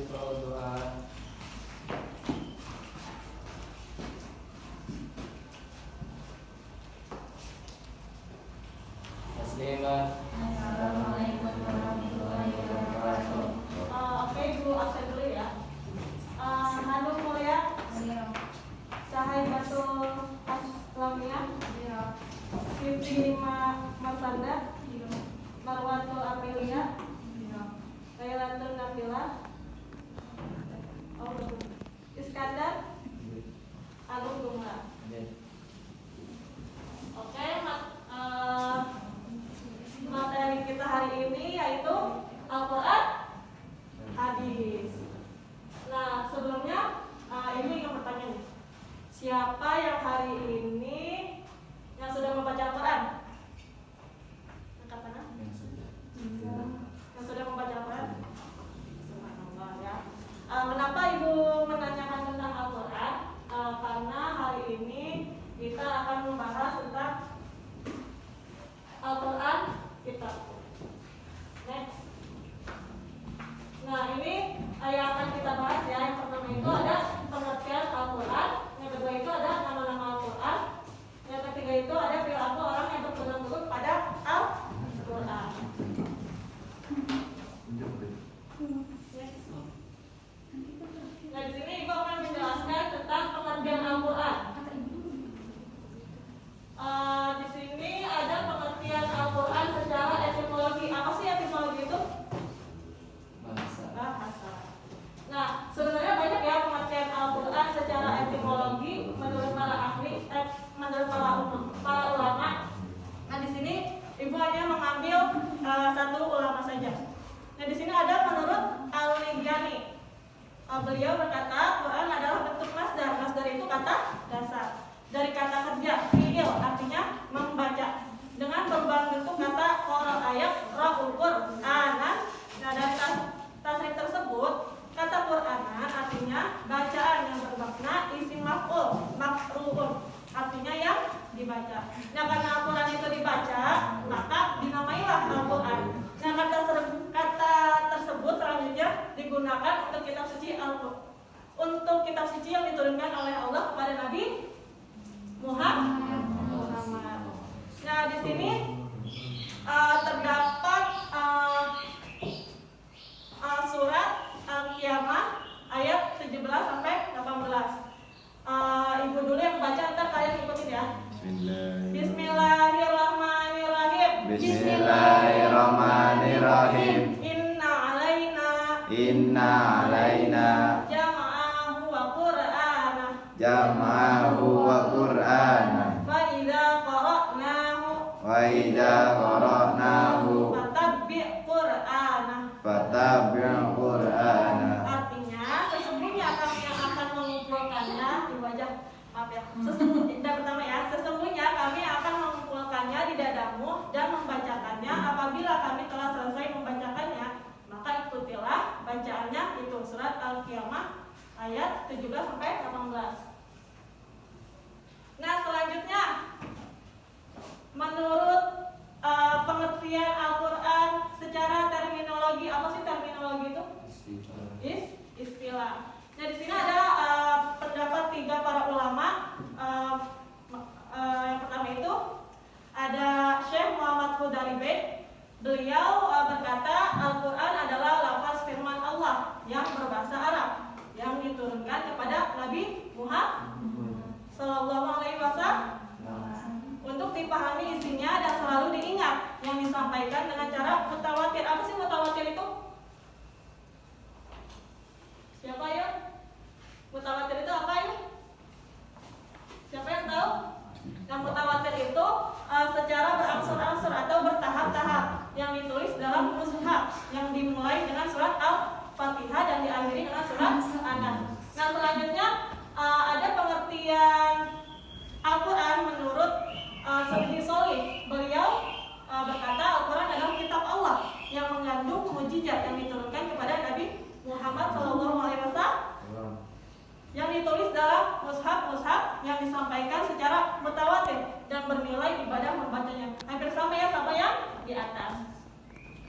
iqra'u doa. Tasliman. Assalamualaikum warahmatullahi wabarakatuh. Oke, Ibu absen dulu ya. Hanum Mulia, Sahibatul Aslamiyah, Siti Marsanda, Marwatul Amelia, Lailatul Nabila, Iskandar, Agung Dumla. Oke, materi kita hari ini yaitu Al-Quran, hadis. Nah, sebelumnya Ibu ingin bertanya nih, siapa yang hari ini yang sudah membaca Al-Quran? Angkat tangan. Yang sudah membaca Al-Quran? Subhanallah ya. Kenapa Ibu menanyakan tentang Al-Quran? Karena hari ini kita akan membahas tentang Al-Quran kitab. Next. Nah, ini yang akan kita bahas ya. Yang pertama itu ada pengertian Al-Quran. Yang kedua itu ada nama-nama Al-Quran. Yang ketiga itu ada perilaku orang yang berpegang teguh pada Al-Quran. Nah, di sini Ibu akan menjelaskan tentang pengertian Al-Quran. Di sini ada pengertian Al-Quran secara etimologi. Apa sih etimologi itu? Bahasa. Nah, sebenarnya banyak ya pengertian Al-Quran secara etimologi menurut para ahli, menurut para ulama. Nah, di sini Ibu hanya mengambil satu ulama saja. Nah, di sini ada menurut Al-Ligyani. Beliau berkata, Quran adalah bentuk masdar. Masdar itu kata dasar. Dari kata kerja, fi'il, artinya membaca. Dengan berbagai bentuk kata qara ayat, ra'ul Qur'anan. Nah, dari tasrif tersebut, kata Qur'anan artinya bacaan yang bermakna isim maf'ul, maqru'un, artinya yang dibaca. Nah, karena Al-Quran itu dibaca, maka dinamailah Al-Quran. Nah, kata tersebut selanjutnya digunakan untuk kitab suci Al-Quran, untuk kitab suci yang diturunkan oleh Allah kepada Nabi Muhammad. Nah, di sini terdapat surat Al-Qiyamah ayat 17 sampai 18. Ibu dulu yang baca, ntar kalian ikutin ya. Bismillahirrahmanirrahim. Bismillahirrahmanirrahim. Inna alaina Jama'ahu wa Qur'ana. Fa idza qara'nahu Fattabi' Qur'ana. Artinya sesungguhnya kami yang akan mengumpulkannya di wajah, maaf ya. Sesungguhnya kami akan mengumpulkannya di dadamu dan membacakannya. Apabila kami telah selesai membacakannya, maka ikutilah bacaannya. Itu surat Al-Qiyamah ayat 17 sampai 18. Nah, selanjutnya menurut pengertian Al-Quran secara terminologi, apa sih terminologi itu? Istilah. Nah, di sini ada pendapat 3 para ulama. Yang pertama itu ada Syekh Muhammad Hudaribe. Beliau berkata Al-Quran adalah lafaz firman Allah yang berbahasa Arab yang diturunkan kepada Nabi Muhammad Sallallahu Alaihi Wasallam untuk dipahami isinya dan selalu diingat, yang disampaikan dengan cara mutawatir. Apa sih mutawatir itu? Siapa ya? Mutawatir itu apa ya? Siapa yang tahu? Yang mutawatir itu secara berangsur-angsur atau bertahap-tahap yang ditulis dalam mushaf yang dimulai dengan surat Al-Fatihah dan diakhiri dengan surat An-Nas. Nah, selanjutnya ada pengertian Al-Quran menurut Subhi Sholih. Beliau berkata Al-Quran adalah kitab Allah yang mengandung mukjizat yang diturunkan kepada Nabi Muhammad SAW, yang ditulis dalam mushaf yang disampaikan secara mutawatir dan bernilai ibadah membacanya. Hampir sama ya sama yang di atas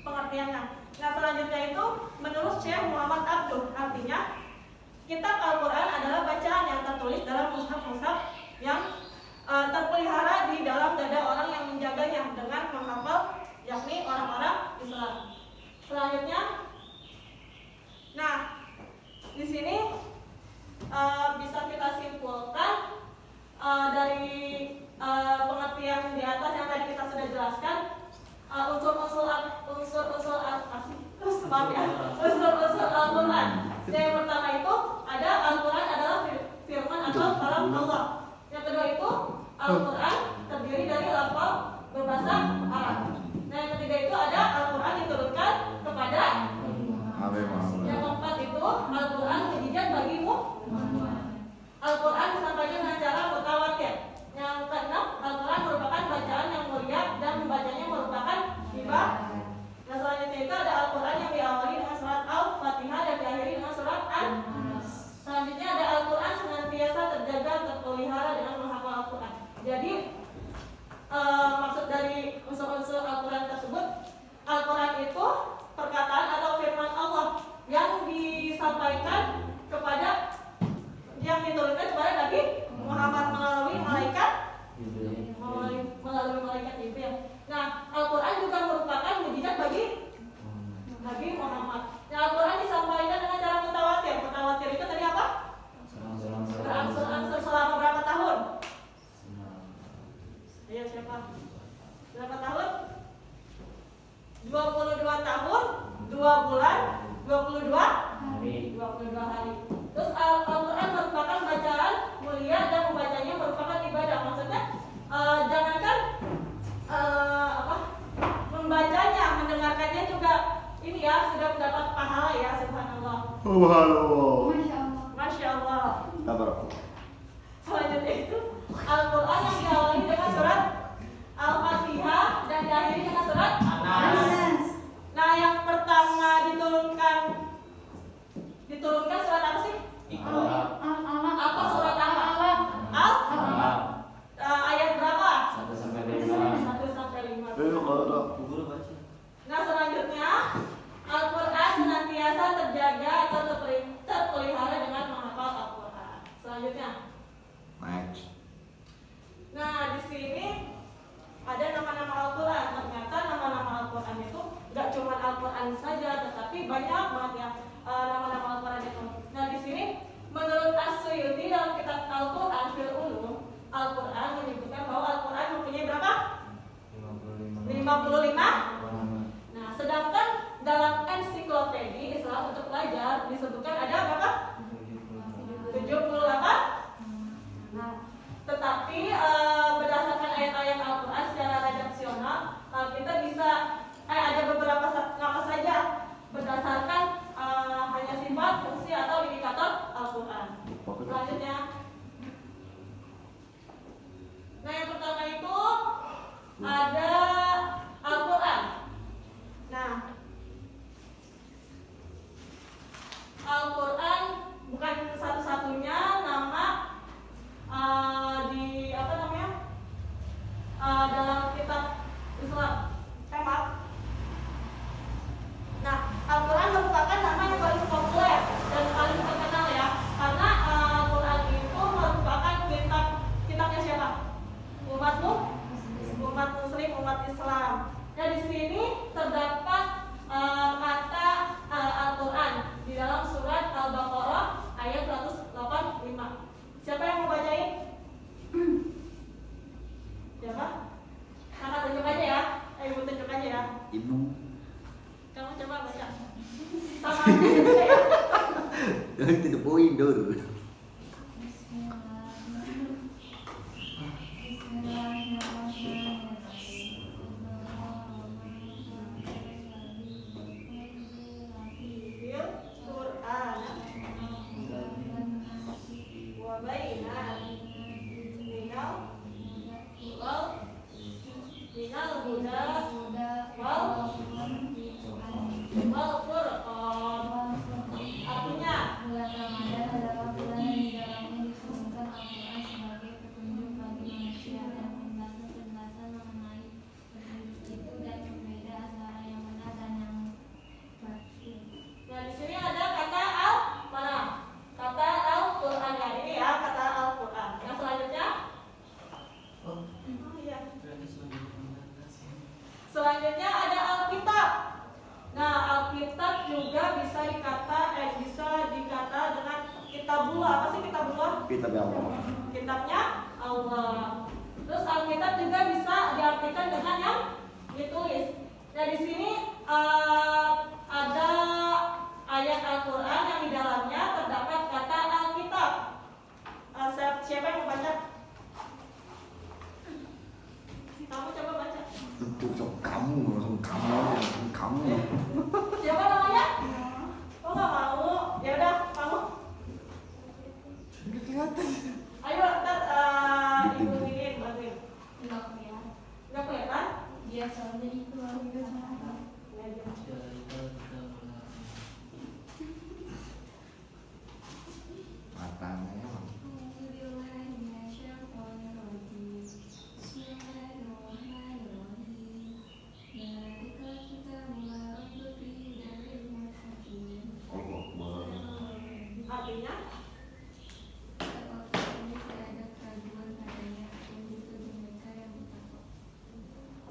pengertiannya. Nah, selanjutnya itu menurut Syekh Muhammad Abdul bisa kita simpulkan dari pengertian di atas yang tadi kita sudah jelaskan, unsur-unsur Al-Quran. Yang pertama itu ada Al-Quran adalah firman atau kalam Allah. Yang kedua itu Al-Quran terdiri dari lafal berbahasa Arab. Nah, yang ketiga itu ada Al-Quran diturunkan kepada. Yang keempat itu Al-Quran mujizat bagimu. Al-Quran disampaikan dengan cara mutawatir. Yang keenam, Al-Quran merupakan bacaan yang mulia dan membacanya merupakan ibadah. Nah, selanjutnya itu ada Al-Quran yang diawali dengan surat Al-Fatihah dan diakhiri dengan surat An-Nas. Selanjutnya ada Al-Quran senantiasa terjaga, terpelihara dengan menghafal Al-Quran. Jadi maksud dari unsur-unsur Al-Quran tersebut, Al-Quran itu perkataan atau firman Allah yang disampaikan kepada, yang diturunkan kepada Nabi Muhammad melalui malaikat Jibril. Nah, Al-Quran juga merupakan mujizat bagi Nabi Muhammad. Nah, Al-Quran disampaikan dengan cara mutawatir. Mutawatir itu tadi apa? Berangsur-angsur selama berapa tahun? Ayo siapa? Berapa tahun? 22 tahun, 2 bulan, 22 hari. Terus Al-Quran merupakan bacaan mulia dan membacanya merupakan ibadah. Maksudnya jangankan membacanya, mendengarkannya juga ini ya sudah mendapat pahala ya, subhanallah. Masya Allah. Selanjutnya itu Al-Quran yang diawali dengan surat Al-Fatihah dan diakhiri dengan surat An-Nas. Nah, yang pertama diturunkan surat apa sih? Apa surat apa? Ayat berapa? 1 sampai 5. Nah, selanjutnya Al-Quran senantiasa terjaga atau terpelihara dengan menghafal Al-Quran. Selanjutnya. Nah, di sini ada nama-nama Al-Quran. Ternyata nama-nama Al-Quran itu nggak cuma Al-Quran saja, tetapi banyak banget ya nama-nama Al-Quran itu. Nah, di sini menurut As-Suyuti dalam kitab Al-Quran fil Ulum, Al-Quran menyebutkan bahwa Al-Quran mempunyai berapa? 55. Nah, sedangkan dalam ensiklopedia Islam untuk pelajar disebutkan ada berapa? 78. Nah, tetapi berdasarkan ayat-ayat Al-Quran secara redaksional, kita bisa ada beberapa nama saja berdasarkan hanya sifat, fungsi atau indikator Al-Quran. Selanjutnya, nah yang pertama itu ada Al-Quran. Nah, Al-Quran bukan satu-satunya nama dalam kitab Islam. Nah, Al-Quran merupakan nama yang paling populer dan paling terkenal ya, karena Al-Quran itu merupakan kitabnya siapa? Umat Muslim, umat Islam. Nah, di sini terdapat kata Al-Quran di dalam surat Al-Baqarah ayat 185. Siapa yang mau bacain? Siapa? Kakak tunjuk aja ya. Ibu tunjuk aja ya. Ibu. Kamu coba baca. Sama aja ya. To the point dulu. Kitab Allah. Kitabnya Allah. Terus Alkitab juga bisa diartikan dengan yang ditulis. Nah di sini ada ayat Al-Quran yang di dalamnya terdapat kata Alkitab. Siapa yang mau baca? Kamu coba baca. Untuk kamu, langsung kamu. Siapa namanya? Oh nggak mau? Ya udah kamu. Ayo ntar ibu ini bantuin. Nggak kelihatan? Dia soalnya itu Matanya emang. Allah Akbar. Artinya?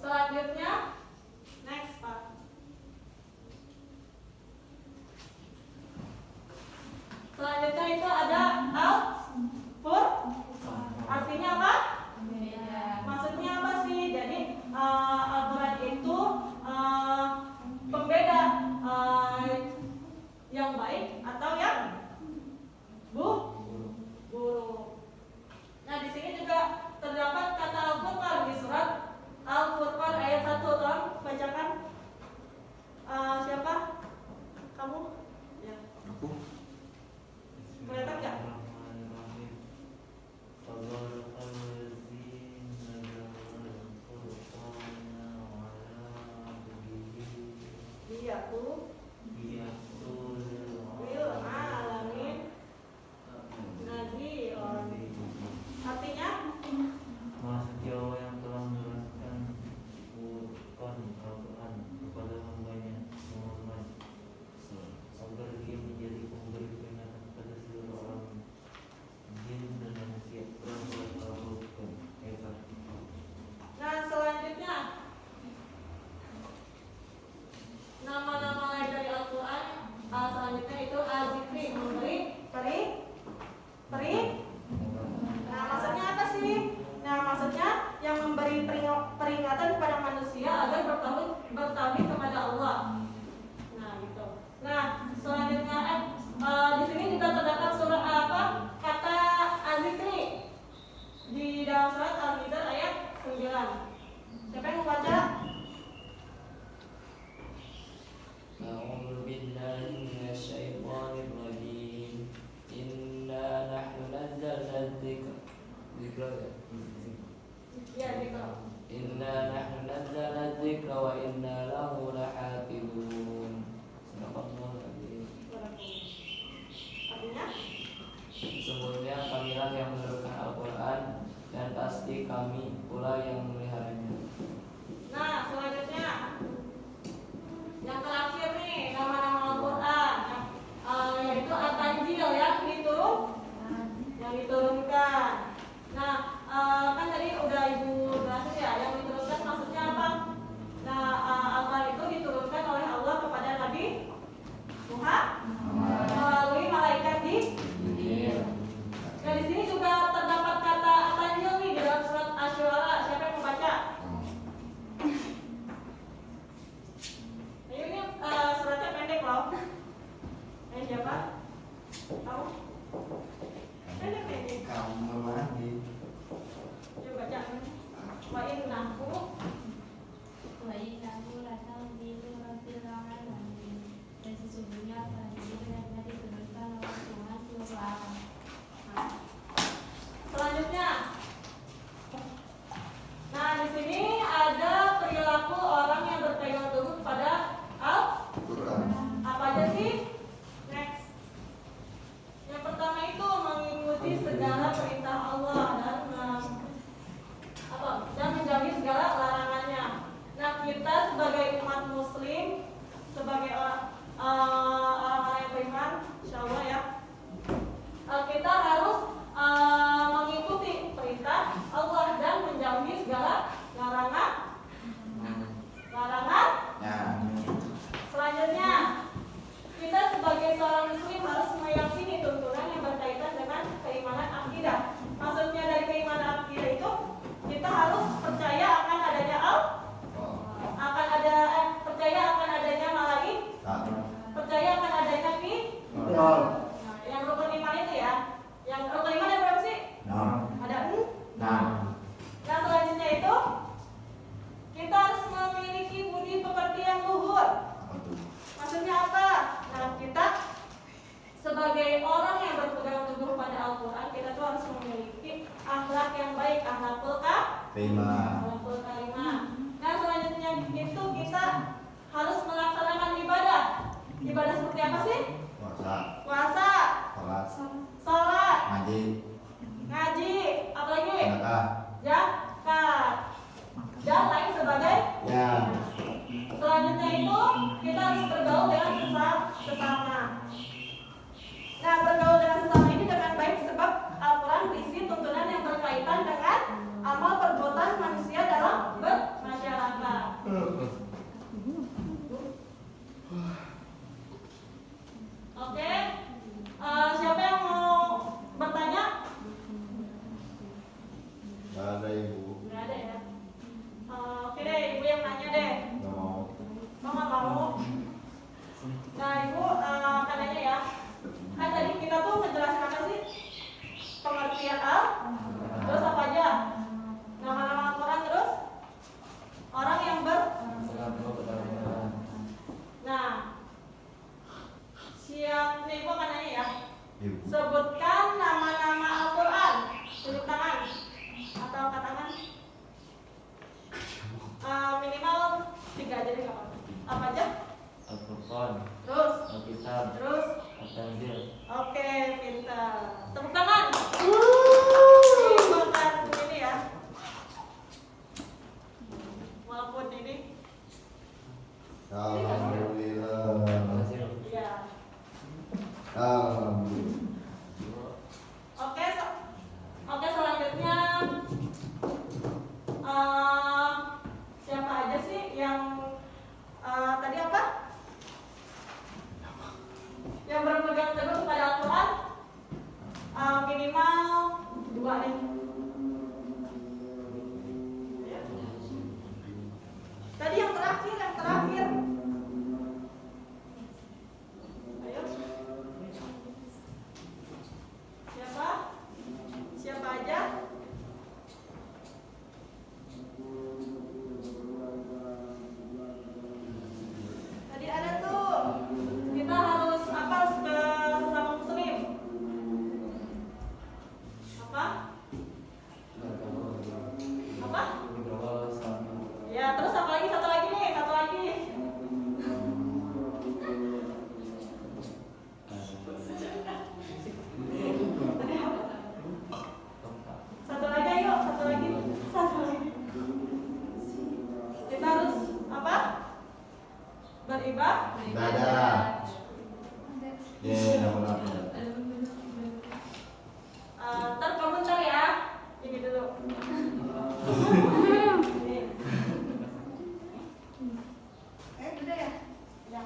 Selanjutnya, next Pak. Selanjutnya itu ada al-fur. Artinya apa? Maksudnya apa sih? Jadi Al-Quran itu pembeda yang baik atau yang buruk. Nah di sini juga terdapat kata Al-Furqan di surat Al-Furqan ayat 1. Tolong bacakan. Siapa? Kamu? Ya. Aku Kelihatan nggak? Iya tuh. Wil alamin nazion. Artinya? Maksudnya yang telah menjelaskan Al-Quran kepada hambanya Muhammad agar dia menjadi pemberi peringatan kepada seluruh orang jin dan manusia yang telah Al-Quran ayat 1. Nah selanjutnya nama-nama lain dari Al-Quran selanjutnya itu al-zikri, memberi peri. Nah maksudnya apa sih? Nah maksudnya yang memberi peringatan kepada manusia agar bertauhid kepada Allah. Nah gitu. Nah selanjutnya di sini juga terdapat surat kata al-zikri di dalam surat Al-Mizan ayat 9. Siapa yang mau baca? أعوذ بالله من الشيطان الرجيم إنا نحن نزلنا الذكر Ya gitu. إنا نحن نزلنا الذكر وإنا له لحافظون صدق الله العظيم. Artinya? Sesungguhnya kamilah yang menurunkan Al-Quran dan pasti kami pula yang memeliharanya. Nah selanjutnya yang terakhir nih nama-nama Al-Quran yaitu At-Tanjil yang diturunkan. Nah kan tadi udah ibu jelasin ya yang diturunkan maksudnya apa? Nah Al-Quran itu diturunkan oleh Allah kepada Nabi Muhammad melalui malaikat Jibril. Nah di sini juga terdapat kata At-Tanjil nih di dalam surat Asy-Syu'ara. Siapa yang membaca? orang yang berpegang teguh pada Al-Quran, kita tuh harus memiliki akhlak yang baik, akhlakul karimah. Nah selanjutnya itu kita harus melaksanakan ibadah. Ibadah seperti apa sih? Puasa, sholat, ngaji, apalagi? Zakat, dan lain sebagainya. Selanjutnya itu kita harus bergaul dengan sesama. Nah, bergaul dengan sesama ini dengan baik sebab Al-Quran berisi tuntunan yang berkaitan dengan amal perbuatan manusia dalam bermasyarakat. Oke, siapa yang mau bertanya? Gak ada ibu. Nggak ada ya. Oke deh, ibu yang nanya deh. Gak mau. Mama mau. Nah, ibu katanya ya. Kan tadi kita tuh menjelaskan apa sih? Pengertian terus apa aja? Nama-nama Al-Quran, terus orang yang Nah, siap nih ibu katanya ya. Ibu. Sebutkan nama-nama Al-Quran. Tunjuk tangan atau katakan minimal 3 aja deh, nggak apa-apa. Apa aja? Al-Furqan, Terus, Al-Kitab, terus. Al-Tanzil. Oke, pintar. Tepuk tangan. Bukan ini ya. Walaupun ini. Alhamdulillah. Iya. Alhamdulillah. Oke, selanjutnya siapa aja sih yang tadi apa? Yang berpegang teguh kepada Al-Quran minimal 2 nih. Tadi yang terakhir. Ayo. Siapa aja? Tadi ada tuh. Kita harus apa ke sesama muslim? Apa? Ya, terus apa lagi? Satu lagi nih, satu lagi. Satu lagi, ayo, satu lagi. Kita harus apa? Ibadah. Nama-nama. Ntar kamu ntar ya. Ini dulu. Ini. Udah ya? Ya.